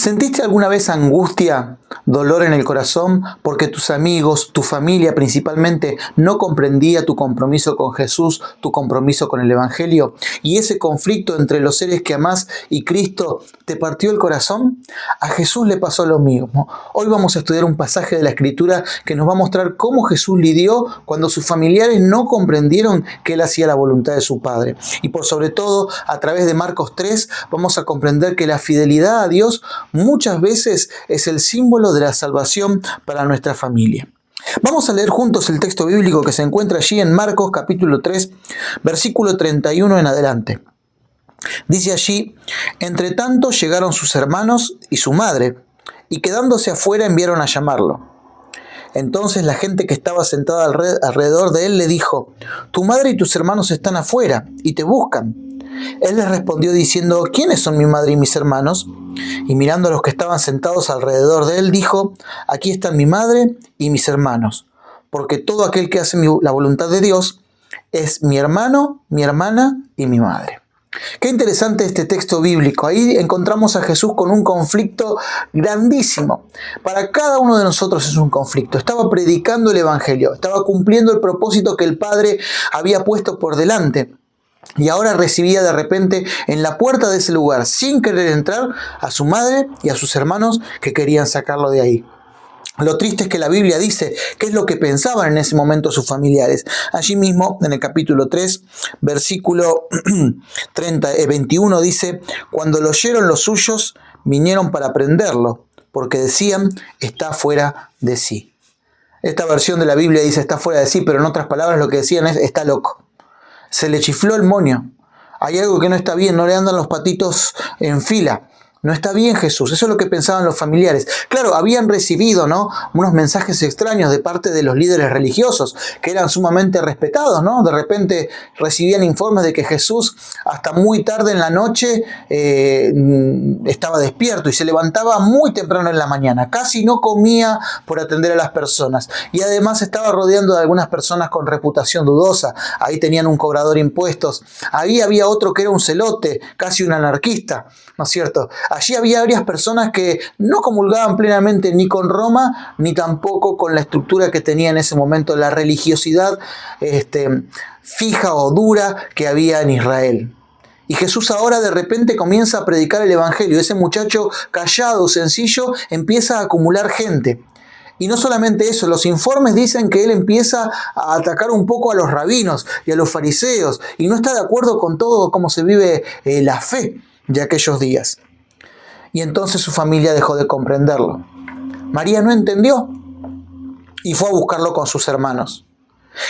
¿Sentiste alguna vez angustia, dolor en el corazón porque tus amigos, tu familia principalmente, no comprendía tu compromiso con Jesús, tu compromiso con el Evangelio? ¿Y ese conflicto entre los seres que amás y Cristo te partió el corazón? A Jesús le pasó lo mismo. Hoy vamos a estudiar un pasaje de la Escritura que nos va a mostrar cómo Jesús lidió cuando sus familiares no comprendieron que Él hacía la voluntad de su Padre. Y por sobre todo, a través de Marcos 3, vamos a comprender que la fidelidad a Dios muchas veces es el símbolo de la salvación para nuestra familia. Vamos a leer juntos el texto bíblico que se encuentra allí en Marcos capítulo 3, versículo 31 en adelante. Dice allí: entre tanto llegaron sus hermanos y su madre, y quedándose afuera enviaron a llamarlo. Entonces la gente que estaba sentada alrededor de él le dijo: tu madre y tus hermanos están afuera y te buscan. Él les respondió diciendo: ¿quiénes son mi madre y mis hermanos? Y mirando a los que estaban sentados alrededor de él, dijo: aquí están mi madre y mis hermanos, porque todo aquel que hace la voluntad de Dios es mi hermano, mi hermana y mi madre. Qué interesante este texto bíblico. Ahí encontramos a Jesús con un conflicto grandísimo. Para cada uno de nosotros es un conflicto. Estaba predicando el Evangelio, estaba cumpliendo el propósito que el Padre había puesto por delante. Y ahora recibía de repente en la puerta de ese lugar, sin querer entrar, a su madre y a sus hermanos que querían sacarlo de ahí. Lo triste es que la Biblia dice qué es lo que pensaban en ese momento sus familiares. Allí mismo, en el capítulo 3, versículo 21 dice: cuando lo oyeron los suyos, vinieron para prenderlo, porque decían: está fuera de sí. Esta versión de la Biblia dice está fuera de sí, pero en otras palabras lo que decían es: está loco. Se le chifló el moño. Hay algo que no está bien, no le andan los patitos en fila. No está bien Jesús. Eso es lo que pensaban los familiares. Claro, habían recibido, ¿no?, unos mensajes extraños de parte de los líderes religiosos, que eran sumamente respetados, ¿no? De repente recibían informes de que Jesús hasta muy tarde en la noche estaba despierto y se levantaba muy temprano en la mañana. Casi no comía por atender a las personas. Y además estaba rodeando de algunas personas con reputación dudosa. Ahí tenían un cobrador de impuestos. Ahí había otro que era un celote, casi un anarquista, ¿no es cierto? Allí había varias personas que no comulgaban plenamente ni con Roma, ni tampoco con la estructura que tenía en ese momento la religiosidad fija o dura que había en Israel. Y Jesús ahora de repente comienza a predicar el Evangelio. Ese muchacho callado, sencillo, empieza a acumular gente. Y no solamente eso, los informes dicen que él empieza a atacar un poco a los rabinos y a los fariseos, y no está de acuerdo con todo cómo se vive la fe de aquellos días. Y entonces su familia dejó de comprenderlo. María no entendió y fue a buscarlo con sus hermanos.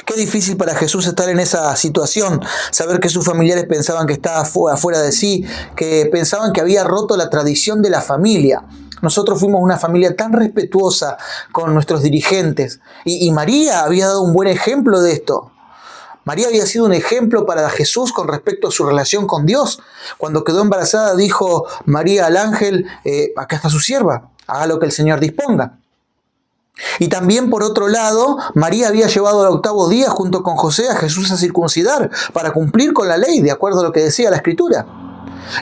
Qué difícil para Jesús estar en esa situación, saber que sus familiares pensaban que estaba fuera de sí, que pensaban que había roto la tradición de la familia. Nosotros fuimos una familia tan respetuosa con nuestros dirigentes y María había dado un buen ejemplo de esto. María había sido un ejemplo para Jesús con respecto a su relación con Dios. Cuando quedó embarazada dijo María al ángel: acá está su sierva, haga lo que el Señor disponga. Y también por otro lado, María había llevado al 8º día junto con José a Jesús a circuncidar para cumplir con la ley, de acuerdo a lo que decía la Escritura.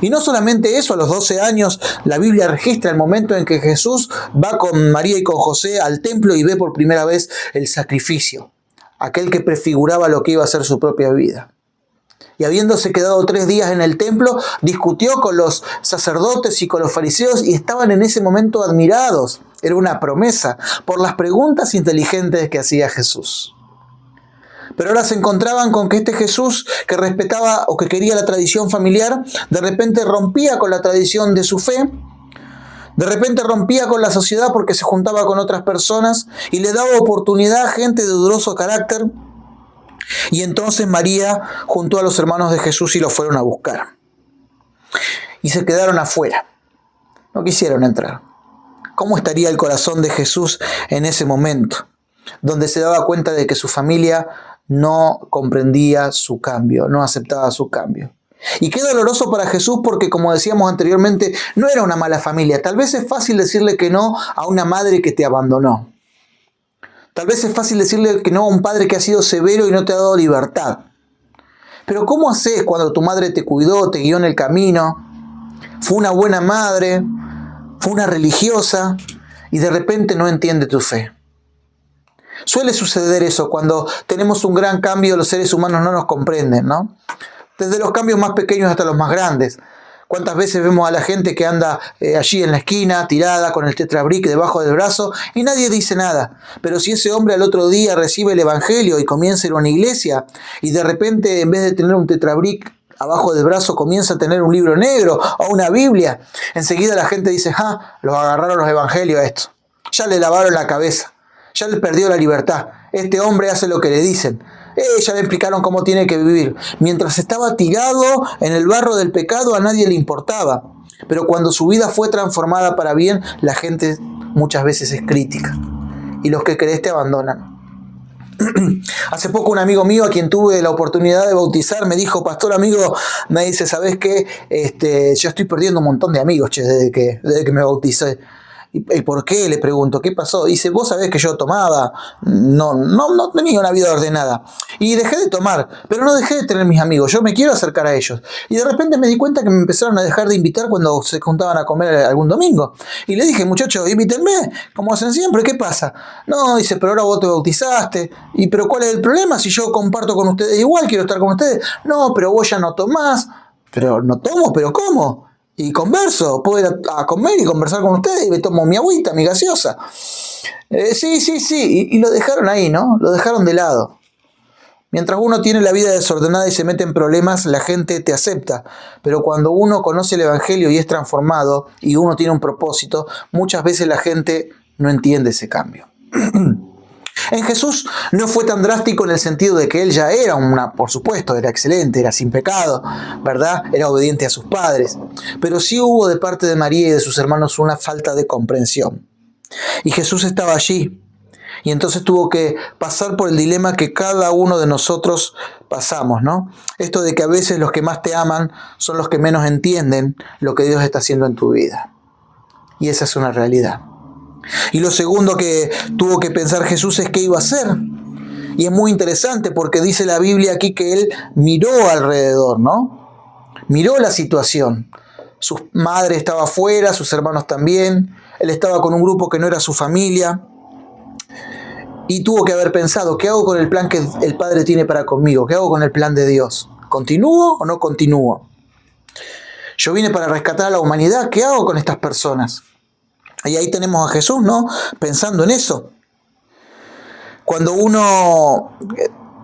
Y no solamente eso, a los 12 años la Biblia registra el momento en que Jesús va con María y con José al templo y ve por primera vez el sacrificio, aquel que prefiguraba lo que iba a ser su propia vida. Y habiéndose quedado 3 días en el templo, discutió con los sacerdotes y con los fariseos y estaban en ese momento admirados. Era una promesa por las preguntas inteligentes que hacía Jesús. Pero ahora se encontraban con que este Jesús, que respetaba o que quería la tradición familiar, de repente rompía con la tradición de su fe, de repente rompía con la sociedad porque se juntaba con otras personas y le daba oportunidad a gente de dudoso carácter. Y entonces María juntó a los hermanos de Jesús y los fueron a buscar. Y se quedaron afuera. No quisieron entrar. ¿Cómo estaría el corazón de Jesús en ese momento? Donde se daba cuenta de que su familia no comprendía su cambio, no aceptaba su cambio. Y qué doloroso para Jesús porque, como decíamos anteriormente, no era una mala familia. Tal vez es fácil decirle que no a una madre que te abandonó. Tal vez es fácil decirle que no a un padre que ha sido severo y no te ha dado libertad. Pero ¿cómo haces cuando tu madre te cuidó, te guió en el camino? Fue una buena madre, fue una religiosa y de repente no entiende tu fe. Suele suceder eso cuando tenemos un gran cambio, los seres humanos no nos comprenden, ¿no? Desde los cambios más pequeños hasta los más grandes. ¿Cuántas veces vemos a la gente que anda allí en la esquina, tirada, con el tetrabric debajo del brazo, y nadie dice nada? Pero si ese hombre al otro día recibe el evangelio y comienza a ir a una iglesia, y de repente en vez de tener un tetrabric abajo del brazo comienza a tener un libro negro o una Biblia, enseguida la gente dice, los agarraron los evangelios a esto. Ya le lavaron la cabeza, ya le perdió la libertad. Este hombre hace lo que le dicen. Ya le explicaron cómo tiene que vivir. Mientras estaba tirado en el barro del pecado, a nadie le importaba. Pero cuando su vida fue transformada para bien, la gente muchas veces es crítica. Y los que crees te abandonan. Hace poco un amigo mío a quien tuve la oportunidad de bautizar me dijo, pastor amigo, me dice, ¿sabes qué? Yo estoy perdiendo un montón de amigos desde que me bauticé. ¿Y por qué? Le pregunto, ¿qué pasó? Dice, vos sabés que yo tomaba, no tenía una vida ordenada. Y dejé de tomar, pero no dejé de tener mis amigos, yo me quiero acercar a ellos. Y de repente me di cuenta que me empezaron a dejar de invitar cuando se juntaban a comer algún domingo. Y le dije, muchachos, invítenme, como hacen siempre, ¿qué pasa? No, dice, pero ahora vos te bautizaste. ¿Y pero cuál es el problema? Si yo comparto con ustedes igual, quiero estar con ustedes. No, pero vos ya no tomás. Pero no tomo, ¿pero cómo? Y converso, puedo ir a comer y conversar con ustedes y me tomo mi agüita, mi gaseosa. Sí. Y lo dejaron ahí, ¿no? Lo dejaron de lado. Mientras uno tiene la vida desordenada y se mete en problemas, la gente te acepta. Pero cuando uno conoce el evangelio y es transformado y uno tiene un propósito, muchas veces la gente no entiende ese cambio. En Jesús no fue tan drástico en el sentido de que él ya era por supuesto, era excelente, era sin pecado, ¿verdad? Era obediente a sus padres. Pero sí hubo de parte de María y de sus hermanos una falta de comprensión. Y Jesús estaba allí. Y entonces tuvo que pasar por el dilema que cada uno de nosotros pasamos, ¿no? Esto de que a veces los que más te aman son los que menos entienden lo que Dios está haciendo en tu vida. Y esa es una realidad. Y lo segundo que tuvo que pensar Jesús es qué iba a hacer. Y es muy interesante porque dice la Biblia aquí que él miró alrededor, ¿no? Miró la situación. Su madre estaba afuera, sus hermanos también. Él estaba con un grupo que no era su familia. Y tuvo que haber pensado, ¿qué hago con el plan que el Padre tiene para conmigo? ¿Qué hago con el plan de Dios? ¿Continúo o no continúo? Yo vine para rescatar a la humanidad. ¿Qué hago con estas personas? Y ahí tenemos a Jesús, ¿no? Pensando en eso. Cuando uno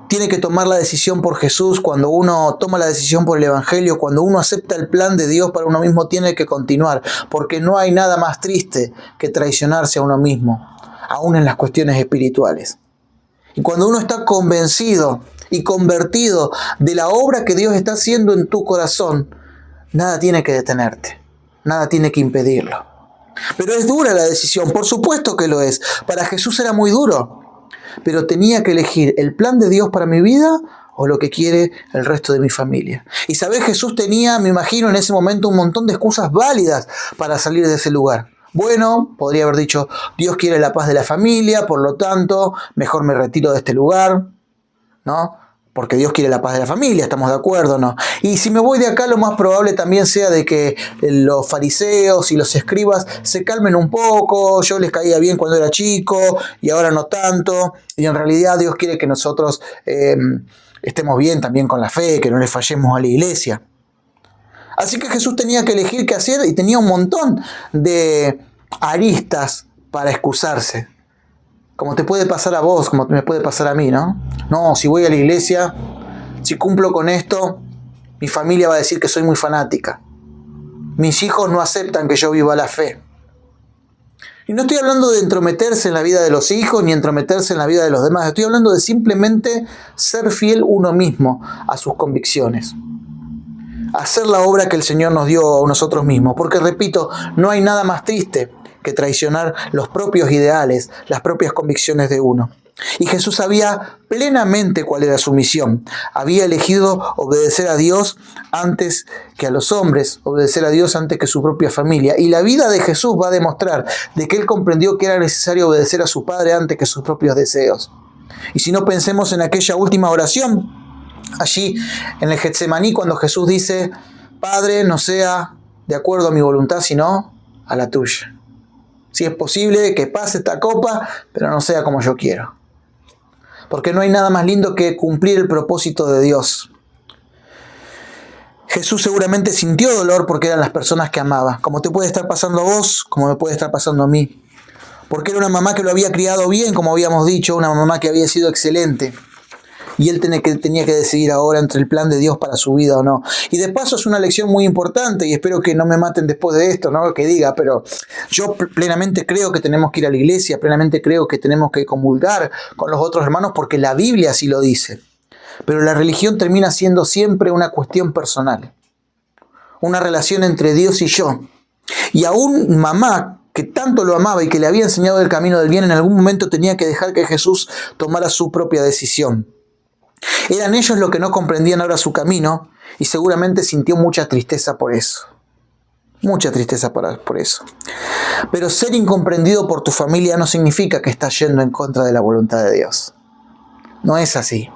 tiene que tomar la decisión por Jesús, cuando uno toma la decisión por el Evangelio, cuando uno acepta el plan de Dios para uno mismo, tiene que continuar. Porque no hay nada más triste que traicionarse a uno mismo, aún en las cuestiones espirituales. Y cuando uno está convencido y convertido de la obra que Dios está haciendo en tu corazón, nada tiene que detenerte, nada tiene que impedirlo. Pero es dura la decisión, por supuesto que lo es. Para Jesús era muy duro, pero tenía que elegir el plan de Dios para mi vida o lo que quiere el resto de mi familia. Y sabes, Jesús tenía, me imagino en ese momento, un montón de excusas válidas para salir de ese lugar. Bueno, podría haber dicho, Dios quiere la paz de la familia, por lo tanto, mejor me retiro de este lugar, ¿no? Porque Dios quiere la paz de la familia, ¿estamos de acuerdo, no? Y si me voy de acá, lo más probable también sea de que los fariseos y los escribas se calmen un poco. Yo les caía bien cuando era chico y ahora no tanto. Y en realidad Dios quiere que nosotros estemos bien también con la fe, que no le fallemos a la iglesia. Así que Jesús tenía que elegir qué hacer y tenía un montón de aristas para excusarse. Como te puede pasar a vos, como me puede pasar a mí, ¿no? No, si voy a la iglesia, si cumplo con esto, mi familia va a decir que soy muy fanática. Mis hijos no aceptan que yo viva la fe. Y no estoy hablando de entrometerse en la vida de los hijos, ni entrometerse en la vida de los demás. Estoy hablando de simplemente ser fiel uno mismo a sus convicciones. Hacer la obra que el Señor nos dio a nosotros mismos. Porque, repito, no hay nada más triste que traicionar los propios ideales, las propias convicciones de uno. Y Jesús sabía plenamente cuál era su misión. Había elegido obedecer a Dios antes que a los hombres, obedecer a Dios antes que su propia familia. Y la vida de Jesús va a demostrar de que él comprendió que era necesario obedecer a su Padre antes que sus propios deseos. Y si no, pensemos en aquella última oración, allí en el Getsemaní, cuando Jesús dice, Padre, no sea de acuerdo a mi voluntad, sino a la tuya. Si es posible que pase esta copa, pero no sea como yo quiero. Porque no hay nada más lindo que cumplir el propósito de Dios. Jesús seguramente sintió dolor porque eran las personas que amaba, como te puede estar pasando a vos, como me puede estar pasando a mí. Porque era una mamá que lo había criado bien, como habíamos dicho, una mamá que había sido excelente. Y él tenía que decidir ahora entre el plan de Dios para su vida o no. Y de paso es una lección muy importante, y espero que no me maten después de esto, no que diga, pero yo plenamente creo que tenemos que ir a la iglesia, plenamente creo que tenemos que comulgar con los otros hermanos porque la Biblia así lo dice. Pero la religión termina siendo siempre una cuestión personal, una relación entre Dios y yo. Y aún mamá, que tanto lo amaba y que le había enseñado el camino del bien, en algún momento tenía que dejar que Jesús tomara su propia decisión. Eran ellos los que no comprendían ahora su camino y seguramente sintió mucha tristeza por eso. Mucha tristeza por eso. Pero ser incomprendido por tu familia no significa que estás yendo en contra de la voluntad de Dios. No es así.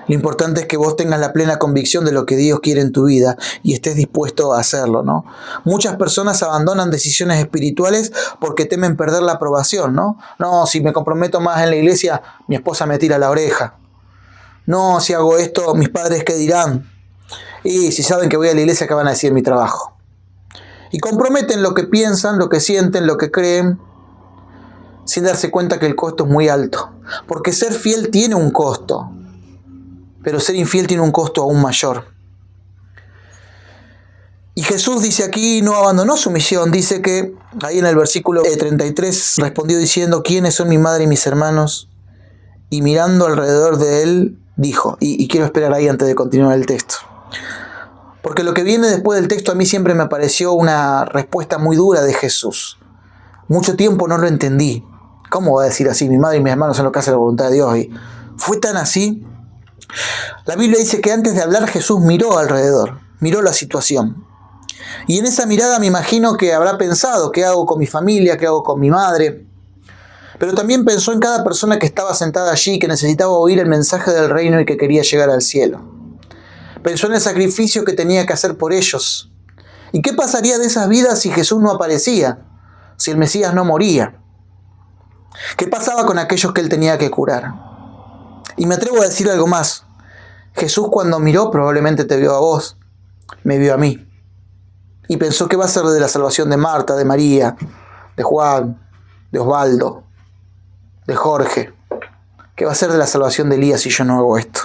Lo importante es que vos tengas la plena convicción de lo que Dios quiere en tu vida y estés dispuesto a hacerlo, ¿no? Muchas personas abandonan decisiones espirituales porque temen perder la aprobación, ¿no? No, si me comprometo más en la iglesia, mi esposa me tira la oreja. No, si hago esto, mis padres ¿qué dirán? Y si saben que voy a la iglesia, ¿qué van a decir en mi trabajo? Y comprometen lo que piensan, lo que sienten, lo que creen, sin darse cuenta que el costo es muy alto. Porque ser fiel tiene un costo, pero ser infiel tiene un costo aún mayor. Y Jesús dice aquí, no abandonó su misión, dice que, ahí en el versículo 33, respondió diciendo, ¿quiénes son mi madre y mis hermanos? Y mirando alrededor de él, dijo, y quiero esperar ahí antes de continuar el texto. Porque lo que viene después del texto a mí siempre me pareció una respuesta muy dura de Jesús. Mucho tiempo no lo entendí. ¿Cómo va a decir así? Mi madre y mis hermanos son los que hacen la voluntad de Dios. ¿Y fue tan así? La Biblia dice que antes de hablar Jesús miró alrededor, miró la situación. Y en esa mirada me imagino que habrá pensado, ¿qué hago con mi familia? ¿Qué hago con mi madre? Pero también pensó en cada persona que estaba sentada allí, que necesitaba oír el mensaje del reino y que quería llegar al cielo. Pensó en el sacrificio que tenía que hacer por ellos. ¿Y qué pasaría de esas vidas si Jesús no aparecía? Si el Mesías no moría. ¿Qué pasaba con aquellos que él tenía que curar? Y me atrevo a decir algo más. Jesús cuando miró probablemente te vio a vos, me vio a mí. Y pensó qué va a ser de la salvación de Marta, de María, de Juan, de Osvaldo, de Jorge. ¿Qué va a ser de la salvación de Elías si yo no hago esto?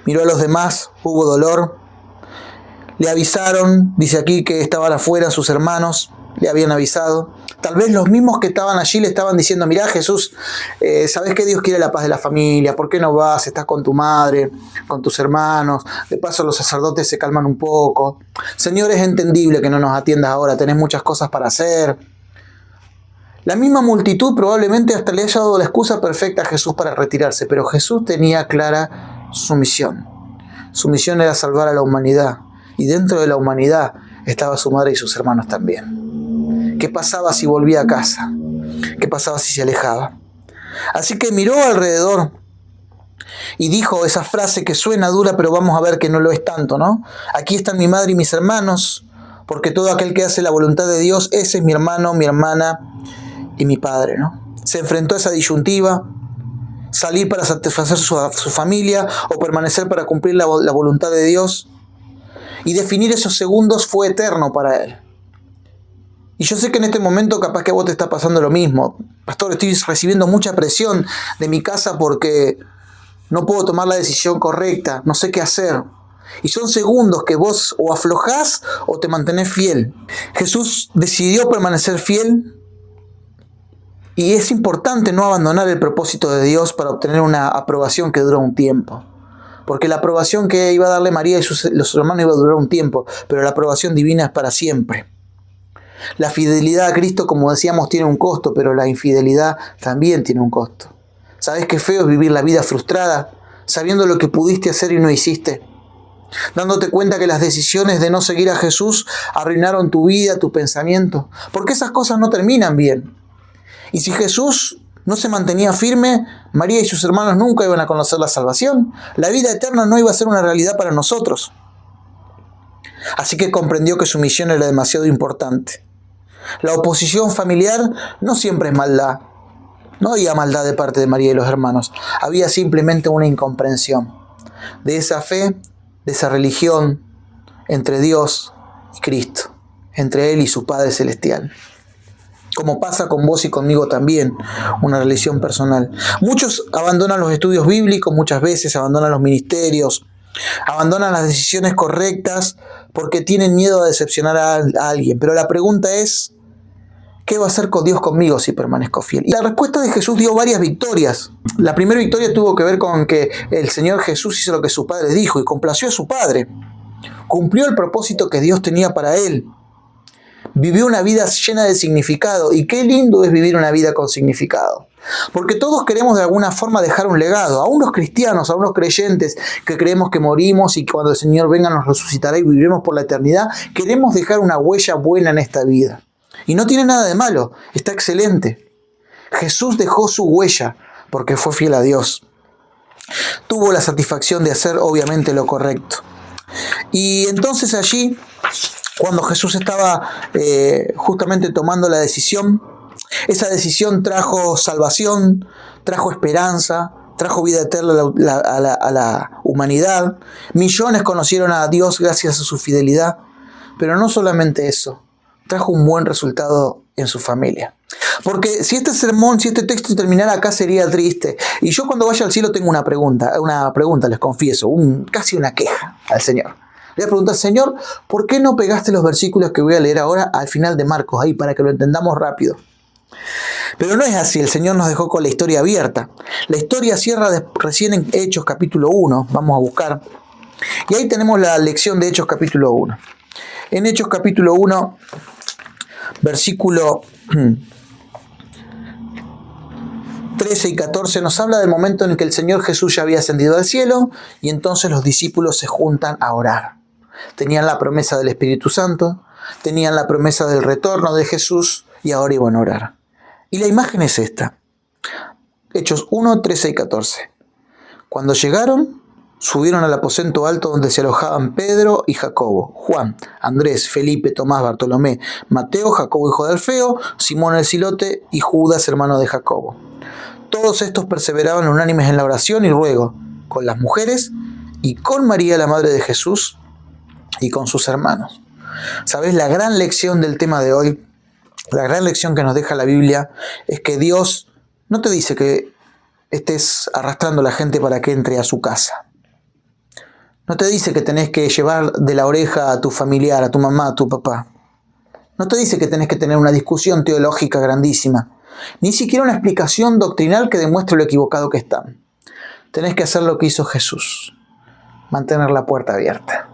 Miró a los demás, hubo dolor. Le avisaron, dice aquí que estaban afuera sus hermanos, le habían avisado. Tal vez los mismos que estaban allí le estaban diciendo, mirá Jesús, sabés que Dios quiere la paz de la familia, ¿por qué no vas? Estás con tu madre, con tus hermanos, de paso los sacerdotes se calman un poco. Señor, es entendible que no nos atiendas ahora, tenés muchas cosas para hacer. La misma multitud probablemente hasta le haya dado la excusa perfecta a Jesús para retirarse, pero Jesús tenía clara su misión. Su misión era salvar a la humanidad, y dentro de la humanidad estaba su madre y sus hermanos también. ¿Qué pasaba si volvía a casa? ¿Qué pasaba si se alejaba? Así que miró alrededor y dijo esa frase que suena dura, pero vamos a ver que no lo es tanto, ¿no? Aquí están mi madre y mis hermanos, porque todo aquel que hace la voluntad de Dios, ese es mi hermano, mi hermana y mi padre, ¿no? Se enfrentó a esa disyuntiva, salir para satisfacer su familia o permanecer para cumplir la voluntad de Dios. Y definir esos segundos fue eterno para él. Y yo sé que en este momento capaz que a vos te está pasando lo mismo. Pastor, estoy recibiendo mucha presión de mi casa porque no puedo tomar la decisión correcta, no sé qué hacer. Y son segundos que vos o aflojás o te mantenés fiel. Jesús decidió permanecer fiel. Y es importante no abandonar el propósito de Dios para obtener una aprobación que dura un tiempo. Porque la aprobación que iba a darle María y los hermanos iba a durar un tiempo, pero la aprobación divina es para siempre. La fidelidad a Cristo, como decíamos, tiene un costo, pero la infidelidad también tiene un costo. ¿Sabes qué feo es vivir la vida frustrada, sabiendo lo que pudiste hacer y no hiciste? Dándote cuenta que las decisiones de no seguir a Jesús arruinaron tu vida, tu pensamiento. Porque esas cosas no terminan bien. Y si Jesús no se mantenía firme, María y sus hermanos nunca iban a conocer la salvación. La vida eterna no iba a ser una realidad para nosotros. Así que comprendió que su misión era demasiado importante. La oposición familiar no siempre es maldad. No había maldad de parte de María y los hermanos. Había simplemente una incomprensión de esa fe, de esa religión entre Dios y Cristo, entre Él y su Padre Celestial. Como pasa con vos y conmigo también, una religión personal. Muchos abandonan los estudios bíblicos, muchas veces abandonan los ministerios, abandonan las decisiones correctas porque tienen miedo a decepcionar a alguien. Pero la pregunta es, ¿qué va a hacer con Dios conmigo si permanezco fiel? Y la respuesta de Jesús dio varias victorias. La primera victoria tuvo que ver con que el Señor Jesús hizo lo que su Padre dijo y complació a su Padre. Cumplió el propósito que Dios tenía para él. Vivió una vida llena de significado. Y qué lindo es vivir una vida con significado. Porque todos queremos de alguna forma dejar un legado. Aún los cristianos, aún los creyentes que creemos que morimos y que cuando el Señor venga nos resucitará y viviremos por la eternidad, queremos dejar una huella buena en esta vida. Y no tiene nada de malo, está excelente. Jesús dejó su huella porque fue fiel a Dios. Tuvo la satisfacción de hacer obviamente lo correcto. Y entonces allí, cuando Jesús estaba justamente tomando la decisión, esa decisión trajo salvación, trajo esperanza, trajo vida eterna a la humanidad. Millones conocieron a Dios gracias a su fidelidad. Pero no solamente eso, trajo un buen resultado en su familia. Porque si este sermón, si este texto terminara acá sería triste. Y yo cuando vaya al cielo tengo una pregunta les confieso, casi una queja al Señor. Le voy a preguntar, Señor, ¿por qué no pegaste los versículos que voy a leer ahora al final de Marcos ahí para que lo entendamos rápido? Pero no es así, el Señor nos dejó con la historia abierta. La historia cierra recién en Hechos capítulo 1, vamos a buscar. Y ahí tenemos la lección de Hechos capítulo 1. En Hechos capítulo 1, versículo 13 y 14 nos habla del momento en el que el Señor Jesús ya había ascendido al cielo y entonces los discípulos se juntan a orar. Tenían la promesa del Espíritu Santo, tenían la promesa del retorno de Jesús y ahora iban a orar. Y la imagen es esta. Hechos 1, 13 y 14. Cuando llegaron, subieron al aposento alto donde se alojaban Pedro y Jacobo, Juan, Andrés, Felipe, Tomás, Bartolomé, Mateo, Jacobo hijo de Alfeo, Simón el Zilote y Judas hermano de Jacobo. Todos estos perseveraban unánimes en la oración y ruego, con las mujeres y con María la madre de Jesús y con sus hermanos. ¿Sabes? La gran lección del tema de hoy, la gran lección que nos deja la Biblia es que Dios no te dice que estés arrastrando a la gente para que entre a su casa. No te dice que tenés que llevar de la oreja a tu familiar, a tu mamá, a tu papá. No te dice que tenés que tener una discusión teológica grandísima. Ni siquiera una explicación doctrinal que demuestre lo equivocado que están. Tenés que hacer lo que hizo Jesús. Mantener la puerta abierta.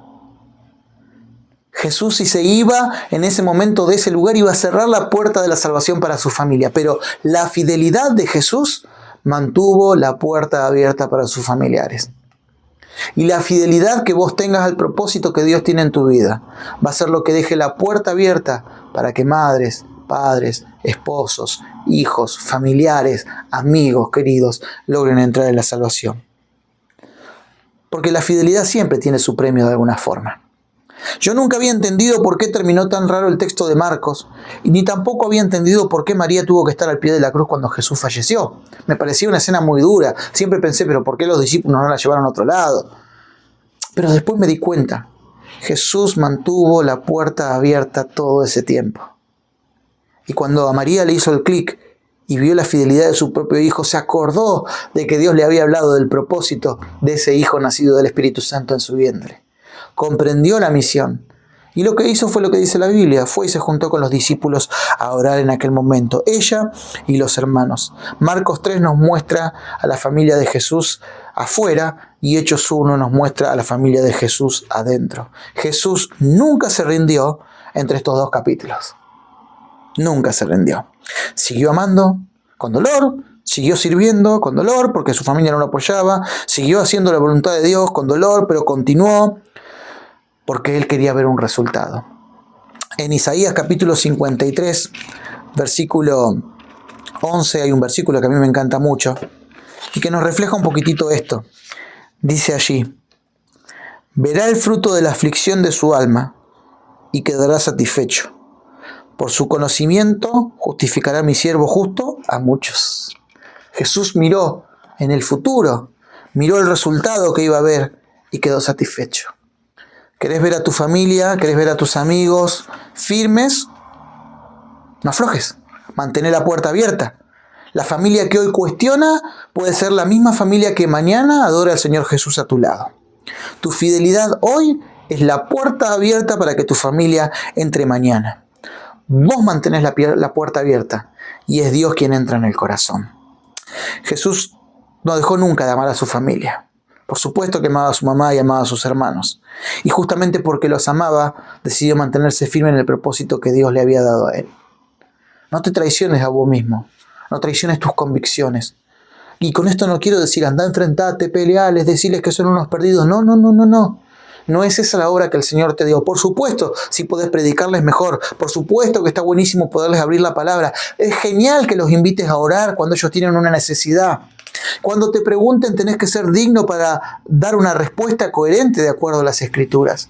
Jesús, si se iba en ese momento de ese lugar, iba a cerrar la puerta de la salvación para su familia. Pero la fidelidad de Jesús mantuvo la puerta abierta para sus familiares. Y la fidelidad que vos tengas al propósito que Dios tiene en tu vida va a ser lo que deje la puerta abierta para que madres, padres, esposos, hijos, familiares, amigos, queridos logren entrar en la salvación. Porque la fidelidad siempre tiene su premio de alguna forma. Yo nunca había entendido por qué terminó tan raro el texto de Marcos, y ni tampoco había entendido por qué María tuvo que estar al pie de la cruz cuando Jesús falleció. Me parecía una escena muy dura. Siempre pensé, pero ¿por qué los discípulos no la llevaron a otro lado? Pero después me di cuenta. Jesús mantuvo la puerta abierta todo ese tiempo. Y cuando a María le hizo el clic y vio la fidelidad de su propio hijo, se acordó de que Dios le había hablado del propósito de ese hijo nacido del Espíritu Santo en su vientre. Comprendió la misión. Y lo que hizo fue lo que dice la Biblia. Fue y se juntó con los discípulos a orar en aquel momento. Ella y los hermanos. Marcos 3 nos muestra a la familia de Jesús afuera y Hechos 1 nos muestra a la familia de Jesús adentro. Jesús nunca se rindió entre estos dos capítulos. Nunca se rindió. Siguió amando con dolor. Siguió sirviendo con dolor porque su familia no lo apoyaba. Siguió haciendo la voluntad de Dios con dolor, pero continuó porque él quería ver un resultado. En Isaías capítulo 53, versículo 11, hay un versículo que a mí me encanta mucho y que nos refleja un poquitito esto. Dice allí: verá el fruto de la aflicción de su alma y quedará satisfecho. Por su conocimiento justificará mi siervo justo a muchos. Jesús miró en el futuro, miró el resultado que iba a haber y quedó satisfecho. ¿Querés ver a tu familia? ¿Querés ver a tus amigos firmes? No aflojes. Mantén la puerta abierta. La familia que hoy cuestiona puede ser la misma familia que mañana adora al Señor Jesús a tu lado. Tu fidelidad hoy es la puerta abierta para que tu familia entre mañana. Vos mantenés la puerta abierta y es Dios quien entra en el corazón. Jesús no dejó nunca de amar a su familia. Por supuesto que amaba a su mamá y amaba a sus hermanos. Y justamente porque los amaba, decidió mantenerse firme en el propósito que Dios le había dado a él. No te traiciones a vos mismo. No traiciones tus convicciones. Y con esto no quiero decir, andá, enfrentate, peleales, decirles que son unos perdidos. No. No es esa la obra que el Señor te dio. Por supuesto, si podés predicarles mejor. Por supuesto que está buenísimo poderles abrir la palabra. Es genial que los invites a orar cuando ellos tienen una necesidad. Cuando te pregunten, tenés que ser digno para dar una respuesta coherente de acuerdo a las Escrituras.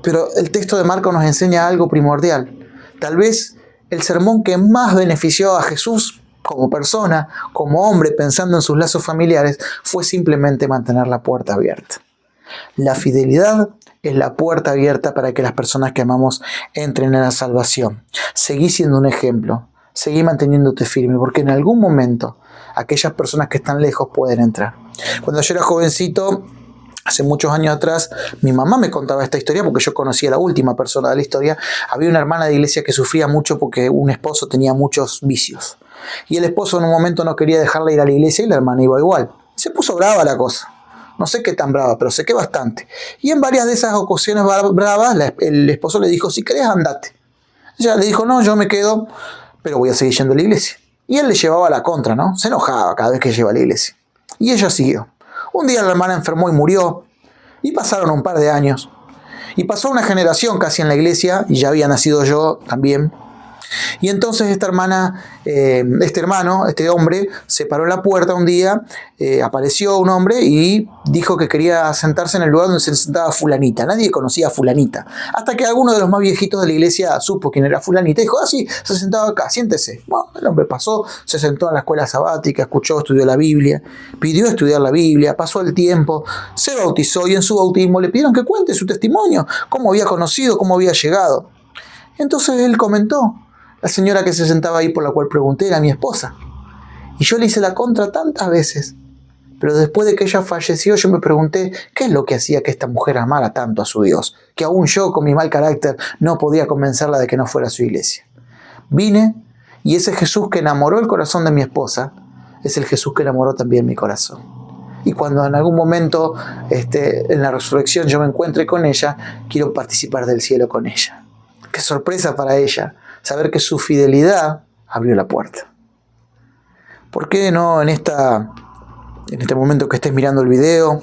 Pero el texto de Marcos nos enseña algo primordial. Tal vez el sermón que más benefició a Jesús como persona, como hombre, pensando en sus lazos familiares, fue simplemente mantener la puerta abierta. La fidelidad es la puerta abierta para que las personas que amamos entren en la salvación. Seguí siendo un ejemplo. Seguí manteniéndote firme, porque en algún momento aquellas personas que están lejos pueden entrar. Cuando yo era jovencito, hace muchos años atrás, mi mamá me contaba esta historia porque yo conocía a la última persona de la historia. Había una hermana de iglesia que sufría mucho porque un esposo tenía muchos vicios. Y el esposo en un momento no quería dejarla ir a la iglesia y la hermana iba igual. Se puso brava la cosa. No sé qué tan brava, pero sé que bastante. Y en varias de esas ocasiones bravas, el esposo le dijo, si querés, andate. Ella le dijo, no, yo me quedo, pero voy a seguir yendo a la iglesia. Y él le llevaba la contra, ¿no? Se enojaba cada vez que lleva a la iglesia. Y ella siguió. Un día la hermana enfermó y murió. Y pasaron un par de años. Y pasó una generación casi en la iglesia, y ya había nacido yo también. Y entonces esta hermana, este hombre, se paró en la puerta un día, apareció un hombre y dijo que quería sentarse en el lugar donde se sentaba fulanita. Nadie conocía a fulanita. Hasta que alguno de los más viejitos de la iglesia supo quién era fulanita y dijo, sí, se sentaba acá, siéntese. Bueno, el hombre pasó, se sentó en la escuela sabática, escuchó, estudió la Biblia, pidió estudiar la Biblia, pasó el tiempo, se bautizó y en su bautismo le pidieron que cuente su testimonio, cómo había conocido, cómo había llegado. Entonces él comentó, la señora que se sentaba ahí por la cual pregunté era mi esposa. Y yo le hice la contra tantas veces. Pero después de que ella falleció, yo me pregunté qué es lo que hacía que esta mujer amara tanto a su Dios. Que aún yo, con mi mal carácter, no podía convencerla de que no fuera a su iglesia. Vine y ese Jesús que enamoró el corazón de mi esposa es el Jesús que enamoró también mi corazón. Y cuando en algún momento en la resurrección yo me encuentre con ella, quiero participar del cielo con ella. Qué sorpresa para ella saber que su fidelidad abrió la puerta. ¿Por qué no en este momento que estés mirando el video,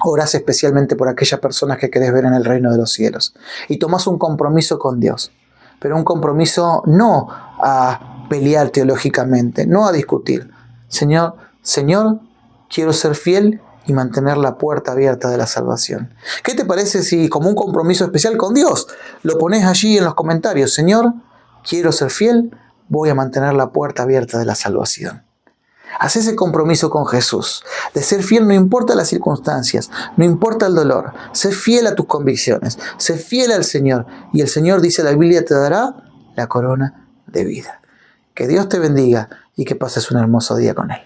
orás especialmente por aquellas personas que querés ver en el reino de los cielos? Y tomás un compromiso con Dios, pero un compromiso no a pelear teológicamente, no a discutir. Señor, quiero ser fiel y mantener la puerta abierta de la salvación. ¿Qué te parece si como un compromiso especial con Dios lo pones allí en los comentarios? Señor, quiero ser fiel, voy a mantener la puerta abierta de la salvación. Haz ese compromiso con Jesús, de ser fiel no importa las circunstancias, no importa el dolor. Sé fiel a tus convicciones, sé fiel al Señor. Y el Señor, dice la Biblia, te dará la corona de vida. Que Dios te bendiga y que pases un hermoso día con Él.